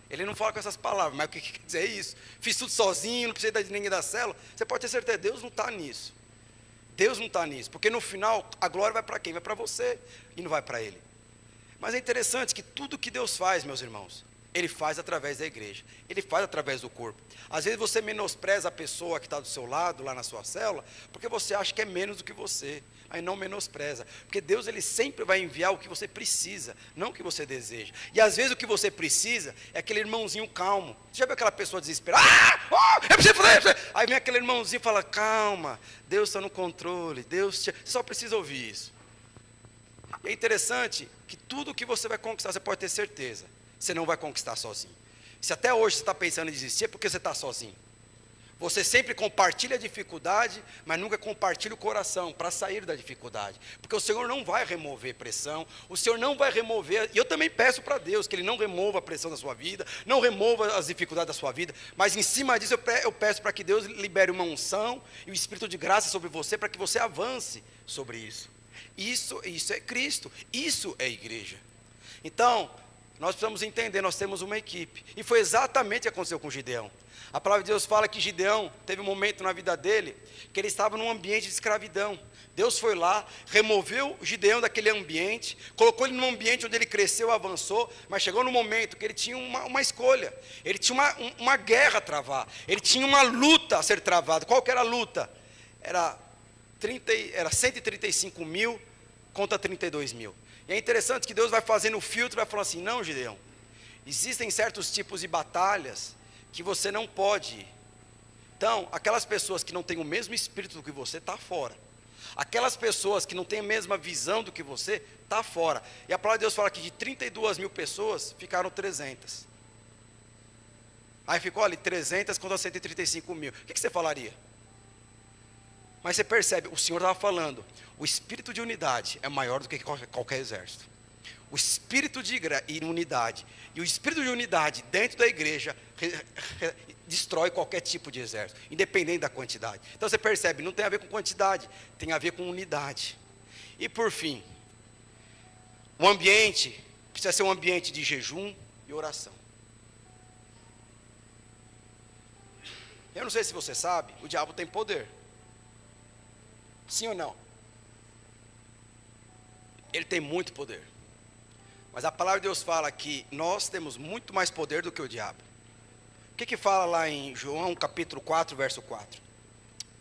Ele não fala com essas palavras, mas o que quer dizer isso? Fiz tudo sozinho, não precisei de ninguém da célula. Você pode ter certeza, Deus não está nisso. Deus não está nisso, porque no final a glória vai para quem? Vai para você e não vai para Ele. Mas é interessante que tudo que Deus faz, meus irmãos, Ele faz através da igreja, Ele faz através do corpo. Às vezes você menospreza a pessoa que está do seu lado, lá na sua célula, porque você acha que é menos do que você. Aí não menospreza, porque Deus ele sempre vai enviar o que você precisa, não o que você deseja. E às vezes o que você precisa é aquele irmãozinho calmo. Você já viu aquela pessoa desesperada? Eu preciso fazer. Aí vem aquele irmãozinho e fala, calma, Deus está no controle, você só precisa ouvir isso. E é interessante que tudo que você vai conquistar, você pode ter certeza, você não vai conquistar sozinho. Se até hoje você está pensando em desistir, é porque você está sozinho. Você sempre compartilha a dificuldade, mas nunca compartilha o coração para sair da dificuldade. Porque o Senhor não vai remover pressão, o Senhor não vai remover, e eu também peço para Deus que Ele não remova a pressão da sua vida, não remova as dificuldades da sua vida, mas em cima disso eu peço para que Deus libere uma unção e o Espírito de graça sobre você, para que você avance sobre isso. Isso é Cristo, isso é igreja. Então, nós precisamos entender, nós temos uma equipe, e foi exatamente o que aconteceu com Gideão. A palavra de Deus fala que Gideão teve um momento na vida dele, que ele estava num ambiente de escravidão. Deus foi lá, removeu Gideão daquele ambiente, colocou ele num ambiente onde ele cresceu, avançou, mas chegou no momento que ele tinha uma escolha, ele tinha uma guerra a travar, ele tinha uma luta a ser travada. Qual que era a luta? Era 135 mil contra 32 mil. E é interessante que Deus vai fazendo o filtro, vai falando assim, não Gideão, existem certos tipos de batalhas que você não pode ir. Então, aquelas pessoas que não têm o mesmo espírito do que você, está fora. Aquelas pessoas que não têm a mesma visão do que você, está fora. E a palavra de Deus fala que de 32 mil pessoas, ficaram 300. Aí ficou ali 300 contra 135 mil. O que você falaria? Mas você percebe, o Senhor estava falando, o espírito de unidade é maior do que qualquer exército. O espírito de unidade e o espírito de unidade dentro da igreja destrói qualquer tipo de exército, independente da quantidade. Então você percebe, não tem a ver com quantidade, tem a ver com unidade. E por fim, o ambiente precisa ser um ambiente de jejum e oração. Eu não sei se você sabe, o diabo tem poder. Sim ou não? Ele tem muito poder. Mas a palavra de Deus fala que nós temos muito mais poder do que o diabo. O que fala lá em João capítulo 4, verso 4?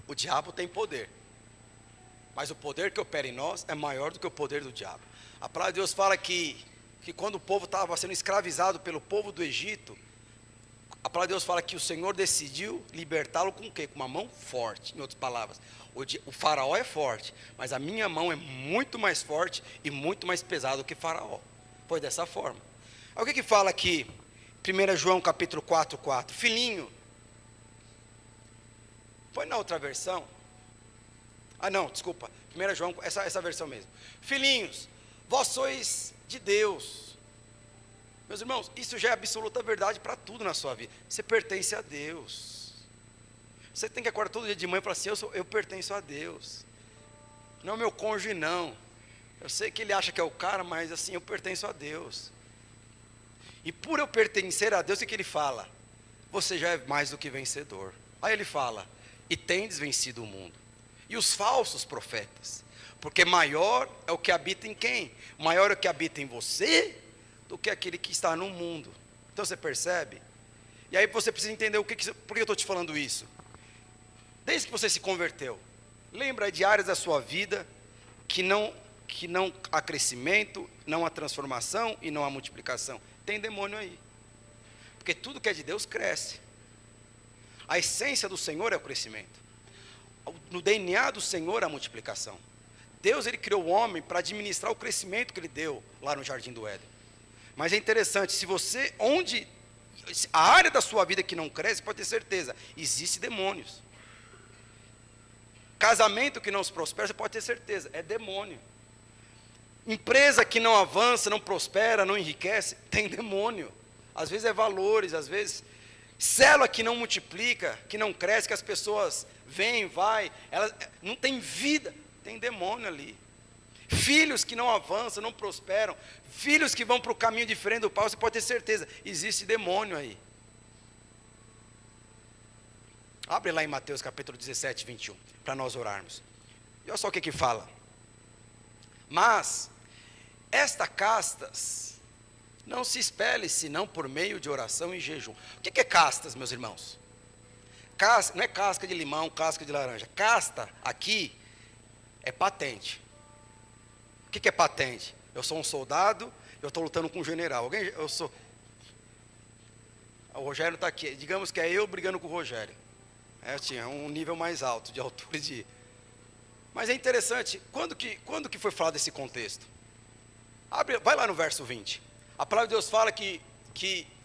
O diabo tem poder, mas o poder que opera em nós é maior do que o poder do diabo. A palavra de Deus fala que quando o povo estava sendo escravizado pelo povo do Egito, a palavra de Deus fala que o Senhor decidiu libertá-lo com o quê? Com uma mão forte, em outras palavras. O faraó é forte, mas a minha mão é muito mais forte e muito mais pesada do que faraó. Foi dessa forma. Aí o que fala aqui? 1 João capítulo 4, 4. Filhinho, Põe na outra versão. Ah, não, desculpa. 1 João, essa versão mesmo. Filhinhos, vós sois de Deus. Meus irmãos, isso já é absoluta verdade para tudo na sua vida. Você pertence a Deus. Você tem que acordar todo dia de manhã e falar assim, eu pertenço a Deus. Não é meu cônjuge, não. Eu sei que ele acha que é o cara, mas assim, eu pertenço a Deus. E por eu pertencer a Deus, o que ele fala? Você já é mais do que vencedor. Aí ele fala, e tendes vencido o mundo. E os falsos profetas, porque maior é o que habita em quem? Maior é o que habita em você, do que aquele que está no mundo. Então você percebe? E aí você precisa entender por que eu estou te falando isso. Desde que você se converteu, lembra de áreas da sua vida que não há crescimento, não há transformação e não há multiplicação. Tem demônio aí. Porque tudo que é de Deus cresce. A essência do Senhor é o crescimento. No DNA do Senhor a multiplicação. Deus, ele criou o homem para administrar o crescimento que ele deu lá no Jardim do Éden. Mas é interessante, a área da sua vida que não cresce, pode ter certeza, existe demônios. Casamento que não se prospera, você pode ter certeza, é demônio. Empresa que não avança, não prospera, não enriquece, tem demônio. Às vezes é valores, às vezes célula que não multiplica, que não cresce, que as pessoas vêm, vai, elas não tem vida, tem demônio ali. Filhos que não avançam, não prosperam, filhos que vão para o caminho diferente do pai, você pode ter certeza, existe demônio aí. Abre lá em Mateus capítulo 17, 21, para nós orarmos. E olha só o que fala. Mas esta castas não se espelhe senão por meio de oração e jejum. O que é castas, meus irmãos? Casca, não é casca de limão, casca de laranja. Casta aqui é patente. O que é patente? Eu sou um soldado, eu estou lutando com um general. O Rogério está aqui. Digamos que é eu brigando com o Rogério. Tinha um nível mais alto de altura de. Mas é interessante, quando que foi falado desse contexto? Vai lá no verso 20. A palavra de Deus fala que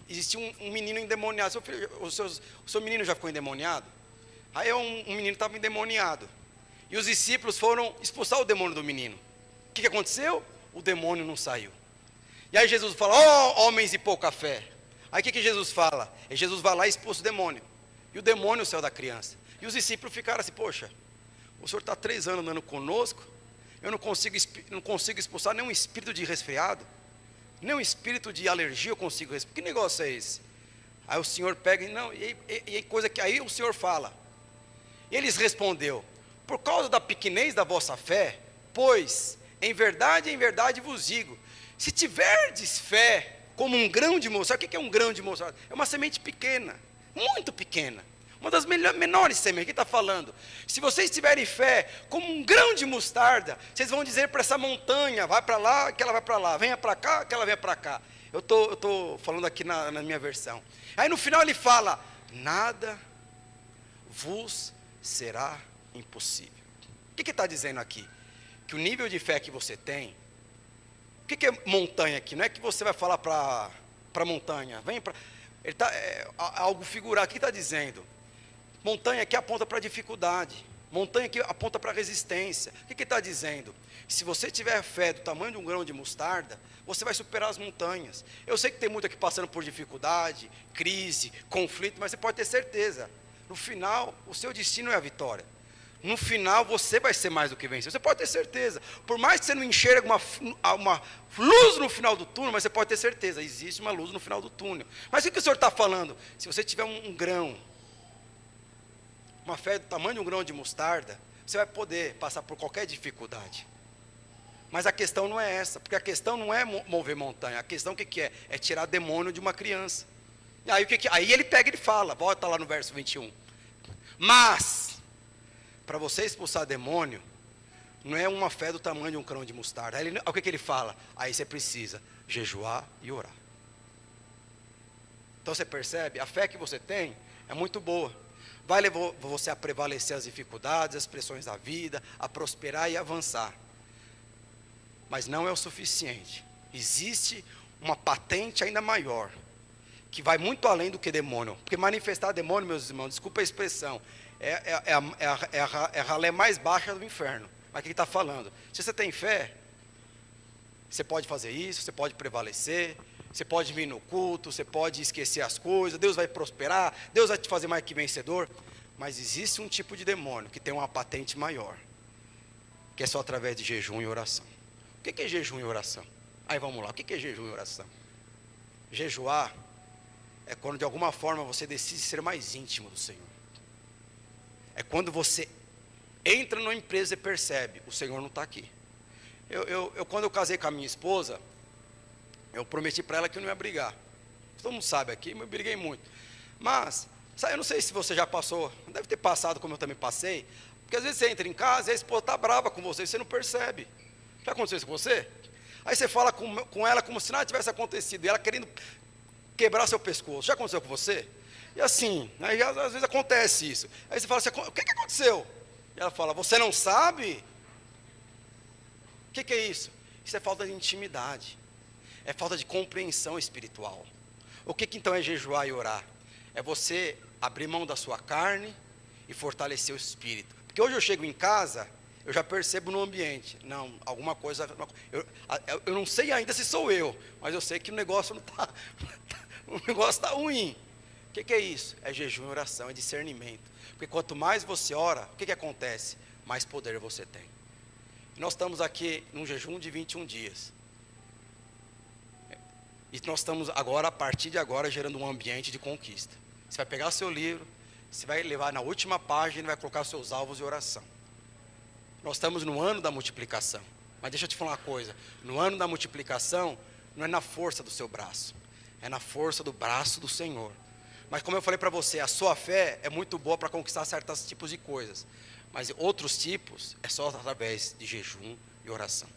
existia um menino endemoniado. O seu menino já ficou endemoniado? Aí um menino estava endemoniado. E os discípulos foram expulsar o demônio do menino. O que aconteceu? O demônio não saiu. E aí Jesus fala, homens de pouca fé. Aí o que Jesus fala? Jesus vai lá e expulsa o demônio. E o demônio saiu da criança. E os discípulos ficaram assim, poxa, o senhor está 3 anos andando conosco, eu não consigo expulsar nenhum espírito de resfriado, nem um espírito de alergia eu consigo expulsar. Que negócio é esse? Aí o Senhor pega, aí o Senhor fala. E eles respondeu, por causa da pequenez da vossa fé, pois, em verdade vos digo, se tiverdes fé como um grão de mostarda, o que é um grão de mostarda? É uma semente pequena, muito pequena, uma das menores sementes. Quem está falando? Se vocês tiverem fé como um grão de mostarda, vocês vão dizer para essa montanha, vai para lá, que ela vai para lá, venha para cá, que ela venha para cá. Eu estou falando aqui na minha versão. Aí no final ele fala, nada vos será impossível. O que está dizendo aqui? Que o nível de fé que você tem, o que é montanha aqui? Não é que você vai falar para a montanha, vem para... algo figurado. O que está dizendo? Montanha aqui aponta para dificuldade, montanha aqui aponta para resistência. O que está dizendo? Se você tiver fé do tamanho de um grão de mostarda, você vai superar as montanhas. Eu sei que tem muito aqui passando por dificuldade, crise, conflito, mas você pode ter certeza, no final, o seu destino é a vitória. No final, você vai ser mais do que vencer. Você pode ter certeza. Por mais que você não enxergue uma luz no final do túnel, mas você pode ter certeza, existe uma luz no final do túnel. Mas o que o Senhor está falando? Se você tiver um grão, uma fé do tamanho de um grão de mostarda, você vai poder passar por qualquer dificuldade. Mas a questão não é essa, porque a questão não é mover montanha. A questão o que é? É tirar demônio de uma criança. Aí ele pega e ele fala, volta lá no verso 21. Mas, para você expulsar demônio, não é uma fé do tamanho de um grão de mostarda. Aí o que ele fala? Aí você precisa jejuar e orar. Então você percebe, a fé que você tem é muito boa. Vai levar você a prevalecer as dificuldades, as pressões da vida, a prosperar e avançar. Mas não é o suficiente. Existe uma patente ainda maior, que vai muito além do que demônio. Porque manifestar demônio, meus irmãos, desculpa a expressão, É a ralé mais baixa do inferno. Mas o que ele está falando? Se você tem fé, você pode fazer isso, você pode prevalecer, você pode vir no culto, você pode esquecer as coisas, Deus vai prosperar, Deus vai te fazer mais que vencedor. Mas existe um tipo de demônio que tem uma patente maior, que é só através de jejum e oração. O que é jejum e oração? Aí vamos lá, o que é jejum e oração? Jejuar é quando de alguma forma você decide ser mais íntimo do Senhor. É quando você entra numa empresa e percebe, o Senhor não está aqui. Quando eu casei com a minha esposa, eu prometi para ela que eu não ia brigar. Todo mundo sabe aqui, eu briguei muito. Mas, sabe, eu não sei se você já passou, deve ter passado como eu também passei, porque às vezes você entra em casa e a esposa está brava com você e você não percebe. Já aconteceu isso com você? Aí você fala com ela como se nada tivesse acontecido, e ela querendo quebrar seu pescoço. Já aconteceu com você? E assim, aí às vezes acontece isso. Aí você fala assim, o que aconteceu? E ela fala, você não sabe? O que é isso? Isso é falta de intimidade. É falta de compreensão espiritual. O que então é jejuar e orar? É você abrir mão da sua carne e fortalecer o espírito. Porque hoje eu chego em casa, eu já percebo no ambiente, não, alguma coisa, eu não sei ainda se sou eu, mas eu sei que o negócio não está, o negócio está ruim. O que é isso? É jejum e oração, é discernimento. Porque quanto mais você ora, o que acontece? Mais poder você tem. Nós estamos aqui num jejum de 21 dias. E nós estamos agora, a partir de agora, gerando um ambiente de conquista. Você vai pegar o seu livro, você vai levar na última página e vai colocar os seus alvos de oração. Nós estamos no ano da multiplicação. Mas deixa eu te falar uma coisa. No ano da multiplicação, não é na força do seu braço. É na força do braço do Senhor. Mas como eu falei para você, a sua fé é muito boa para conquistar certos tipos de coisas. Mas outros tipos é só através de jejum e oração.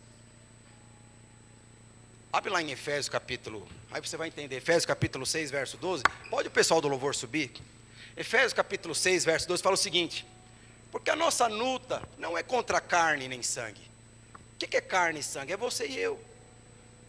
Abre lá em Efésios capítulo, aí você vai entender, Efésios capítulo 6, verso 12. Pode o pessoal do louvor subir? Efésios capítulo 6, verso 12 fala o seguinte: porque a nossa luta não é contra carne nem sangue. O que é carne e sangue? É você e eu.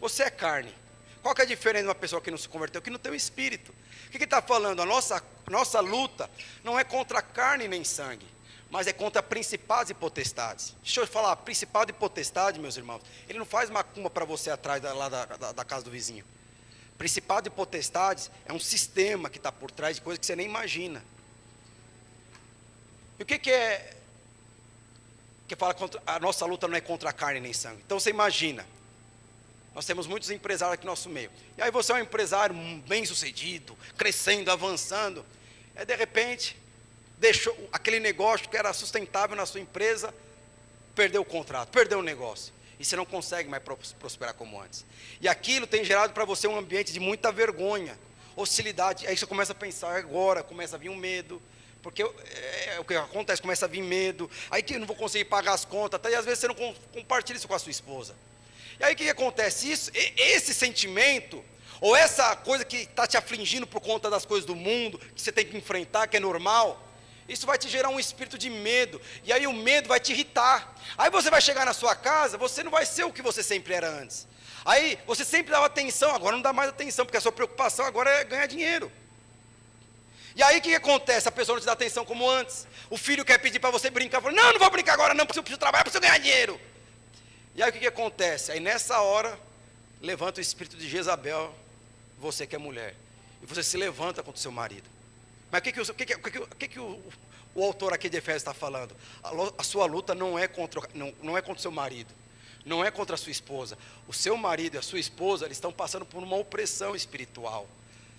Você é carne. Qual que é a diferença de uma pessoa que não se converteu? Que não tem o espírito. O que ele está falando? A nossa luta não é contra carne nem sangue, mas é contra principados e potestades. Deixa eu falar, principado e potestade, meus irmãos, ele não faz macumba para você atrás lá da casa do vizinho. Principado e potestades é um sistema que está por trás de coisas que você nem imagina. E o que é que fala contra, a nossa luta não é contra a carne nem sangue? Então você imagina, nós temos muitos empresários aqui no nosso meio. E aí você é um empresário bem sucedido, crescendo, avançando. E de repente, deixou aquele negócio que era sustentável na sua empresa, perdeu o contrato, perdeu o negócio. E você não consegue mais prosperar como antes. E aquilo tem gerado para você um ambiente de muita vergonha, hostilidade. Aí você começa a pensar agora, começa a vir um medo. Porque o que acontece, começa a vir medo. Aí que eu não vou conseguir pagar as contas. Até, e às vezes você não compartilha isso com a sua esposa. E aí o que acontece? Esse sentimento, ou essa coisa que está te afligindo por conta das coisas do mundo, que você tem que enfrentar, que é normal, isso vai te gerar um espírito de medo, e aí o medo vai te irritar. Aí você vai chegar na sua casa, você não vai ser o que você sempre era antes. Aí você sempre dava atenção, agora não dá mais atenção, porque a sua preocupação agora é ganhar dinheiro. E aí o que acontece? A pessoa não te dá atenção como antes. O filho quer pedir para você brincar, fala, não vou brincar agora não, porque eu preciso trabalhar, preciso ganhar dinheiro. E aí o que acontece? Aí nessa hora, levanta o espírito de Jezabel, você que é mulher, e você se levanta contra o seu marido. Mas o que o autor aqui de Efésios está falando? A sua luta não é contra o seu marido, não é contra a sua esposa. O seu marido e a sua esposa, eles estão passando por uma opressão espiritual.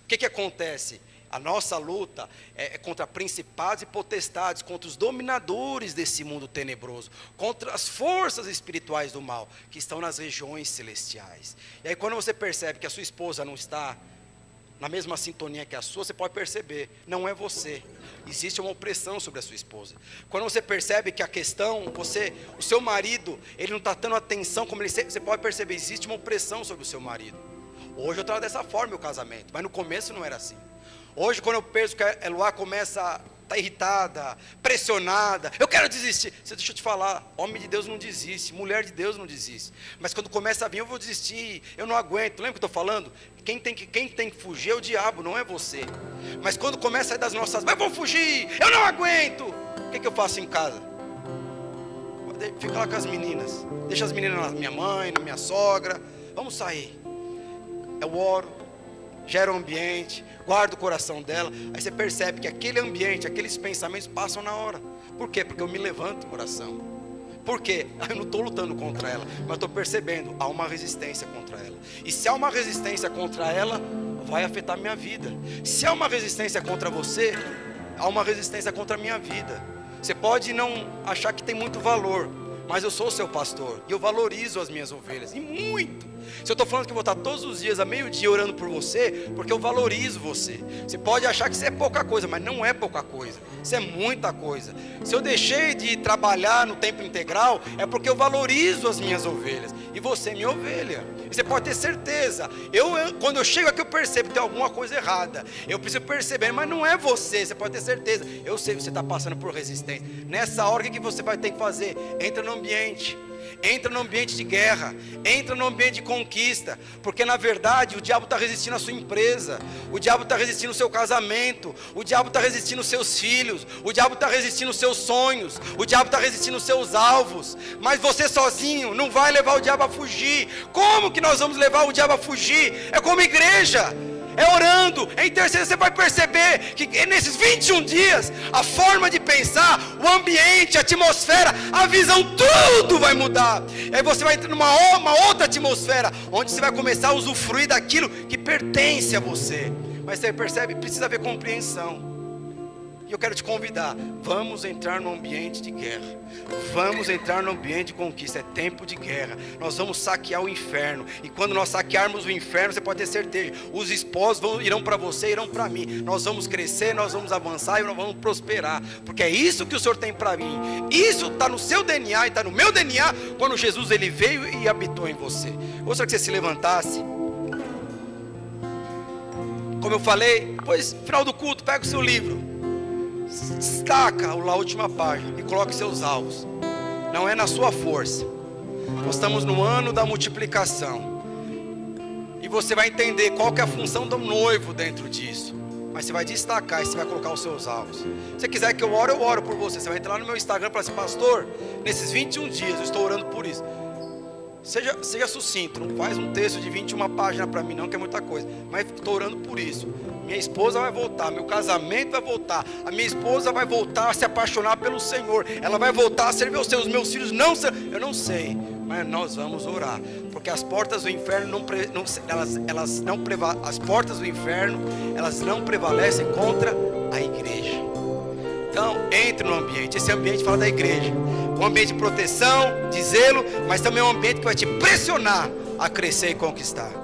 O que acontece? A nossa luta é contra principados e potestades, contra os dominadores desse mundo tenebroso, contra as forças espirituais do mal, que estão nas regiões celestiais. E aí quando você percebe que a sua esposa não está na mesma sintonia que a sua, você pode perceber, não é você. Existe uma opressão sobre a sua esposa. Quando você percebe que a questão, o seu marido, ele não está dando atenção como ele sempre, você pode perceber, existe uma opressão sobre o seu marido. Hoje eu trato dessa forma o casamento, mas no começo não era assim. Hoje, quando eu penso que a Eloá começa está irritada, pressionada, eu quero desistir. Deixa eu te falar, homem de Deus não desiste, mulher de Deus não desiste. Mas quando começa a vir, eu vou desistir, eu não aguento. Lembra que eu estou falando? Quem tem que fugir é o diabo, não é você. Mas quando começa a sair das nossas, mas vou fugir, eu não aguento. O que eu faço em casa? Fica lá com as meninas, deixa as meninas na minha mãe, na minha sogra, vamos sair. Eu oro, gero um ambiente, guardo o coração dela. Aí você percebe que aquele ambiente, aqueles pensamentos passam na hora. Por quê? Porque eu me levanto o coração. Por quê? Eu não estou lutando contra ela, mas estou percebendo, há uma resistência contra ela. E se há uma resistência contra ela, vai afetar a minha vida. Se há uma resistência contra você, há uma resistência contra a minha vida. Você pode não achar que tem muito valor, mas eu sou o seu pastor e eu valorizo as minhas ovelhas, e muito. Se eu estou falando que eu vou estar todos os dias, a meio-dia, orando por você, porque eu valorizo você. Você pode achar que isso é pouca coisa, mas não é pouca coisa, isso é muita coisa. Se eu deixei de trabalhar no tempo integral, é porque eu valorizo as minhas ovelhas, e você é minha ovelha. E você pode ter certeza, quando eu chego aqui eu percebo que tem alguma coisa errada, eu preciso perceber, mas não é você, você pode ter certeza. Eu sei que você está passando por resistência. Nessa hora, o que você vai ter que fazer? Entra no ambiente. Entra no ambiente de guerra, entra no ambiente de conquista, porque na verdade o diabo está resistindo à sua empresa, o diabo está resistindo ao seu casamento, o diabo está resistindo aos seus filhos, o diabo está resistindo aos seus sonhos, o diabo está resistindo aos seus alvos, mas você sozinho não vai levar o diabo a fugir. Como que nós vamos levar o diabo a fugir? É como igreja. É orando, é intercedendo. Você vai perceber que nesses 21 dias, a forma de pensar, o ambiente, a atmosfera, a visão, tudo vai mudar. E aí você vai entrar numa outra atmosfera, onde você vai começar a usufruir daquilo que pertence a você. Mas você percebe, precisa haver compreensão. E eu quero te convidar, vamos entrar no ambiente de guerra, vamos entrar no ambiente de conquista. É tempo de guerra, nós vamos saquear o inferno. E quando nós saquearmos o inferno, você pode ter certeza, os esposos irão para você, irão para mim. Nós vamos crescer, nós vamos avançar e nós vamos prosperar, porque é isso que o Senhor tem para mim. Isso está no seu DNA e está no meu DNA, quando Jesus ele veio e habitou em você. Gostaria que você se levantasse. Como eu falei, depois, final do culto, pega o seu livro, destaca a última página e coloque seus alvos. Não é na sua força. Nós estamos no ano da multiplicação, e você vai entender qual que é a função do noivo dentro disso. Mas você vai destacar e você vai colocar os seus alvos. Se você quiser que eu oro por você. Você vai entrar no meu Instagram e falar assim: pastor, nesses 21 dias eu estou orando por isso. Seja sucinto, não faz um texto de 21 páginas para mim não, que é muita coisa. Mas estou orando por isso. Minha esposa vai voltar, meu casamento vai voltar, a minha esposa vai voltar a se apaixonar pelo Senhor, ela vai voltar a servir os meus filhos não, eu não sei, mas nós vamos orar, porque as portas do inferno as portas do inferno, elas não prevalecem contra a igreja. Então, entre no ambiente. Esse ambiente fala da igreja, um ambiente de proteção, de zelo, mas também é um ambiente que vai te pressionar a crescer e conquistar.